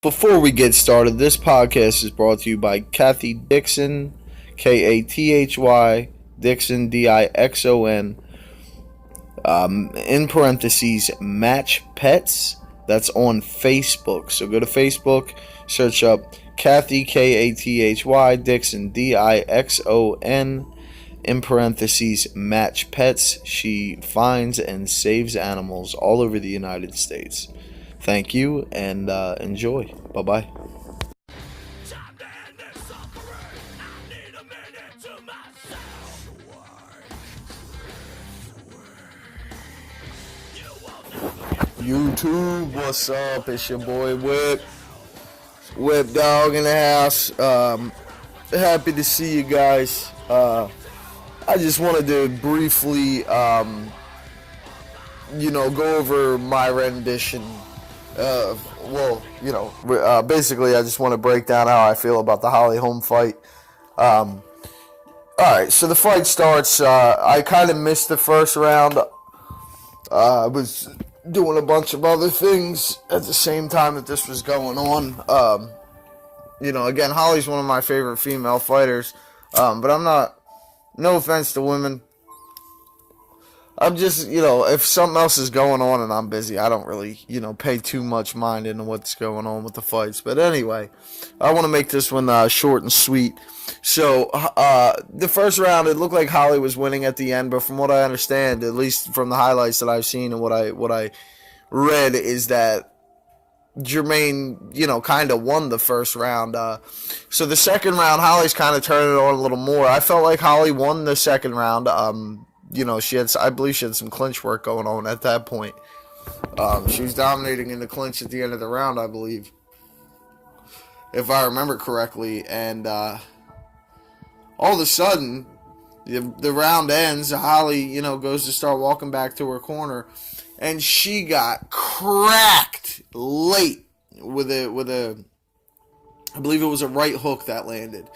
Before we get started, this podcast is brought to you by Kathy Dixon, Kathy Dixon, Dixon, in parentheses, Match Pets. That's on Facebook. So go to Facebook, search up Kathy, Kathy Dixon, Dixon, in parentheses, Match Pets. She finds and saves animals all over the United States. Thank you and enjoy. Bye-bye. YouTube, what's up? It's your boy Whip Dog in the house. Happy to see you guys. I just wanted to briefly, go over my rendition. Basically, I just want to break down how I feel about the Holly Holm fight. Alright, so the fight starts. I kind of missed the first round. I was doing a bunch of other things at the same time that this was going on. Again, Holly's one of my favorite female fighters. But I'm not, no offense to women. I'm just, if something else is going on and I'm busy, I don't really, pay too much mind into what's going on with the fights. But anyway, I want to make this one short and sweet. So, the first round, it looked like Holly was winning at the end, but from what I understand, at least from the highlights that I've seen and what I read, is that Germaine, kind of won the first round. So the second round, Holly's kind of turning it on a little more. I felt like Holly won the second round. I believe she had some clinch work going on at that point. She was dominating in the clinch at the end of the round, I believe, if I remember correctly. And all of a sudden, the round ends. Holly, goes to start walking back to her corner, and she got cracked late with a I believe it was a right hook that landed.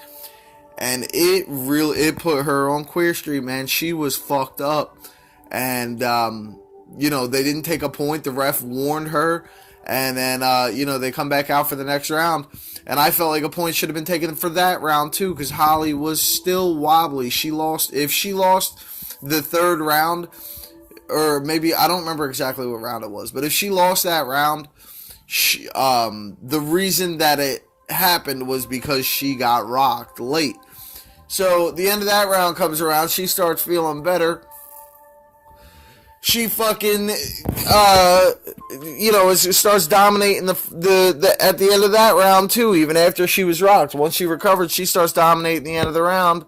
And it put her on Queer Street, man. She was fucked up. And, they didn't take a point. The ref warned her. And then, they come back out for the next round. And I felt like a point should have been taken for that round, too, because Holly was still wobbly. If she lost the third round, or maybe, I don't remember exactly what round it was, but if she lost that round, the reason that it happened was because she got rocked late. So, the end of that round comes around. She starts feeling better. She fucking, starts dominating the at the end of that round, too, even after she was rocked. Once she recovered, she starts dominating the end of the round.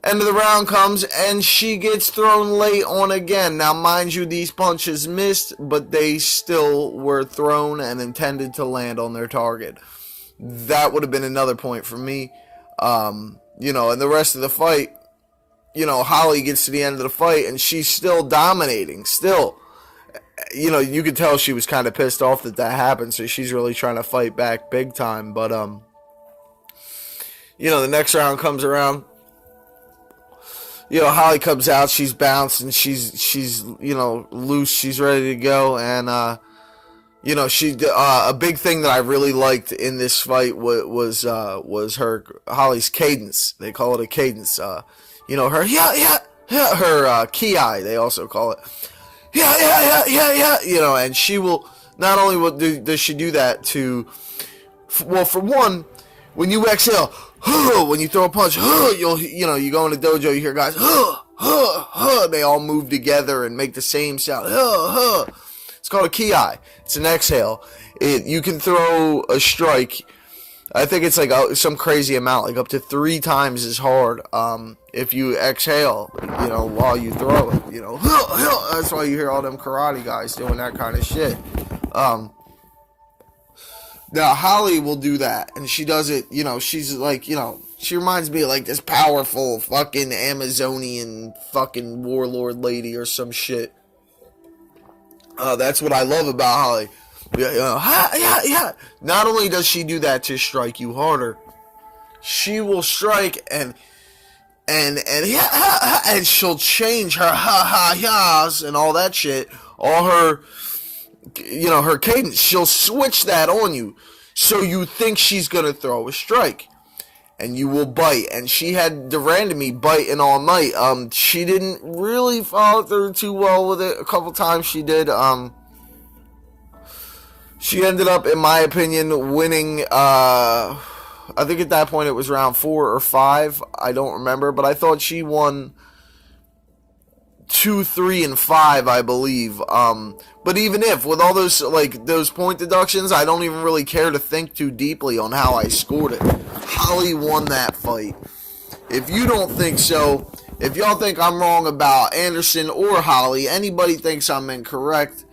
End of the round comes, and she gets thrown late on again. Now, mind you, these punches missed, but they still were thrown and intended to land on their target. That would have been another point for me. And the rest of the fight, Holly gets to the end of the fight, and she's still dominating, still. You could tell she was kind of pissed off that happened, so she's really trying to fight back big time. But, the next round comes around. Holly comes out, she's bounced, and she's loose, she's ready to go, and, a big thing that I really liked in this fight was Holly's cadence. They call it a cadence. Her her ki, they also call it. And she will not only does she do that for one, when you exhale, when you throw a punch, you go in the dojo, you hear guys, they all move together and make the same sound. It's called a ki. It's an exhale. You can throw a strike. I think it's like some crazy amount, like up to 3 times as hard. If you exhale, while you throw it, that's why you hear all them karate guys doing that kind of shit. Now Holly will do that, and she does it. She's like, she reminds me of like this powerful fucking Amazonian fucking warlord lady or some shit. That's what I love about Holly. Not only does she do that to strike you harder, she will strike and she'll change her ha-ha-yas and all that shit. All her, her cadence, she'll switch that on you. So you think she's going to throw a strike. And you will bite. And she had the Randamie biting all night. She didn't really follow through too well with it. A couple times she did. She ended up, in my opinion, winning. I think at that point it was round 4 or 5. I don't remember. But I thought she won 2, 3, and 5, I believe. But even if, with all those point deductions, I don't even really care to think too deeply on how I scored it. Holly won that fight. If you don't think so, if y'all think I'm wrong about Anderson or Holly, anybody thinks I'm incorrect,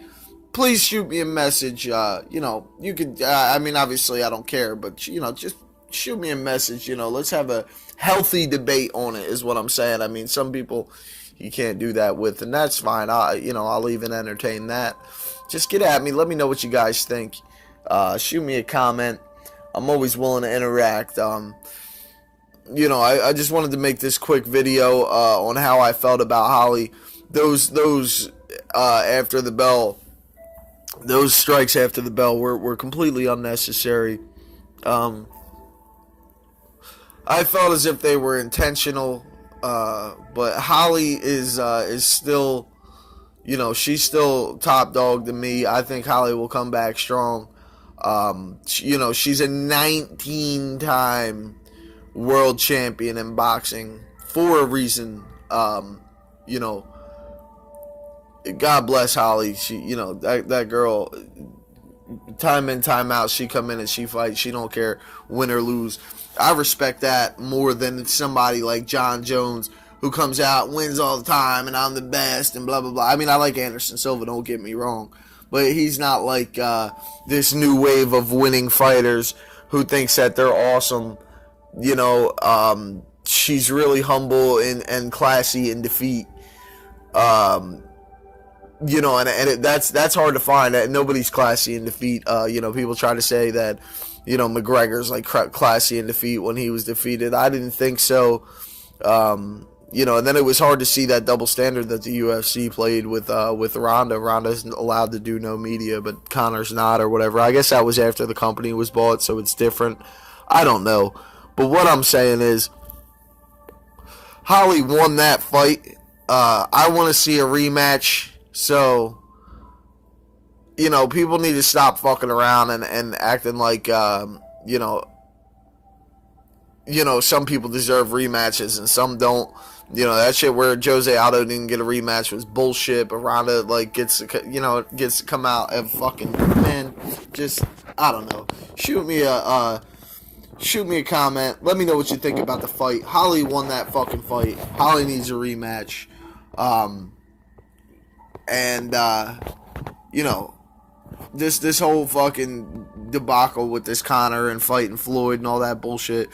please shoot me a message. You could, obviously I don't care, but, just shoot me a message. Let's have a healthy debate on it, is what I'm saying. I mean, some people you can't do that with, and that's fine. I'll even entertain that. Just get at me. Let me know what you guys think. Shoot me a comment. I'm always willing to interact. I just wanted to make this quick video on how I felt about Holly. Those after the bell, those strikes after the bell were completely unnecessary. I felt as if they were intentional. But Holly is still, she's still top dog to me. I think Holly will come back strong. She's a 19-time world champion in boxing for a reason. God bless Holly. She, that girl, time in, time out, she come in and she fights. She don't care, win or lose. I respect that more than somebody like John Jones, who comes out, wins all the time, and I'm the best, and blah, blah, blah. I mean, I like Anderson Silva, don't get me wrong. But he's not like this new wave of winning fighters who thinks that they're awesome. She's really humble and classy in defeat. And that's hard to find. Nobody's classy in defeat. People try to say that, McGregor's like classy in defeat when he was defeated. I didn't think so. And then it was hard to see that double standard that the UFC played with Ronda. Ronda's allowed to do no media, but Conor's not, or whatever. I guess that was after the company was bought, so it's different. I don't know. But what I'm saying is, Holly won that fight. I want to see a rematch. So, people need to stop fucking around and acting like, some people deserve rematches and some don't. That shit where Jose Aldo didn't get a rematch was bullshit, but Ronda, gets to come out and fucking, man, just, I don't know. Shoot me a comment. Let me know what you think about the fight. Holly won that fucking fight. Holly needs a rematch. This whole fucking debacle with this Conor and fighting Floyd and all that bullshit.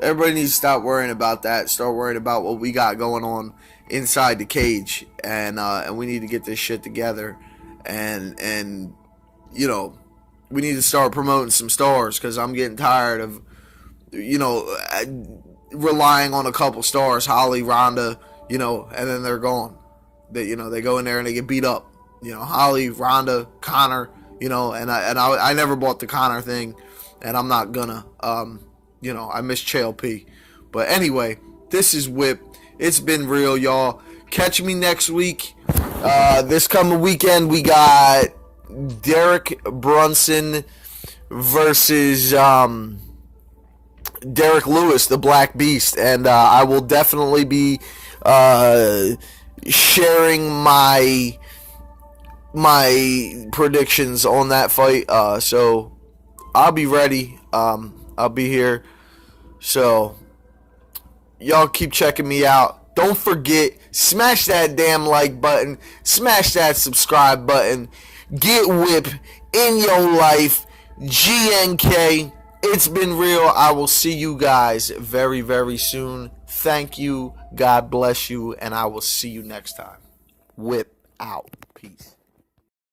Everybody needs to stop worrying about that. Start worrying about what we got going on inside the cage, and we need to get this shit together, and we need to start promoting some stars, because I'm getting tired of relying on a couple stars, Holly, Ronda, and then they're gone. They go in there and they get beat up. Holly, Ronda, Conor, and I never bought the Conor thing, and I'm not gonna. I miss CHLP. But anyway, this is Whip. It's been real, y'all. Catch me next week. This coming weekend, we got Derek Brunson versus Derek Lewis, the Black Beast. And I will definitely be sharing my predictions on that fight. So I'll be ready. I'll be here. So y'all keep checking me out. Don't forget, smash that damn like button. Smash that subscribe button. Get Whip in your life. GNK. It's been real. I will see you guys very, very soon. Thank you. God bless you. And I will see you next time. Whip out. Peace.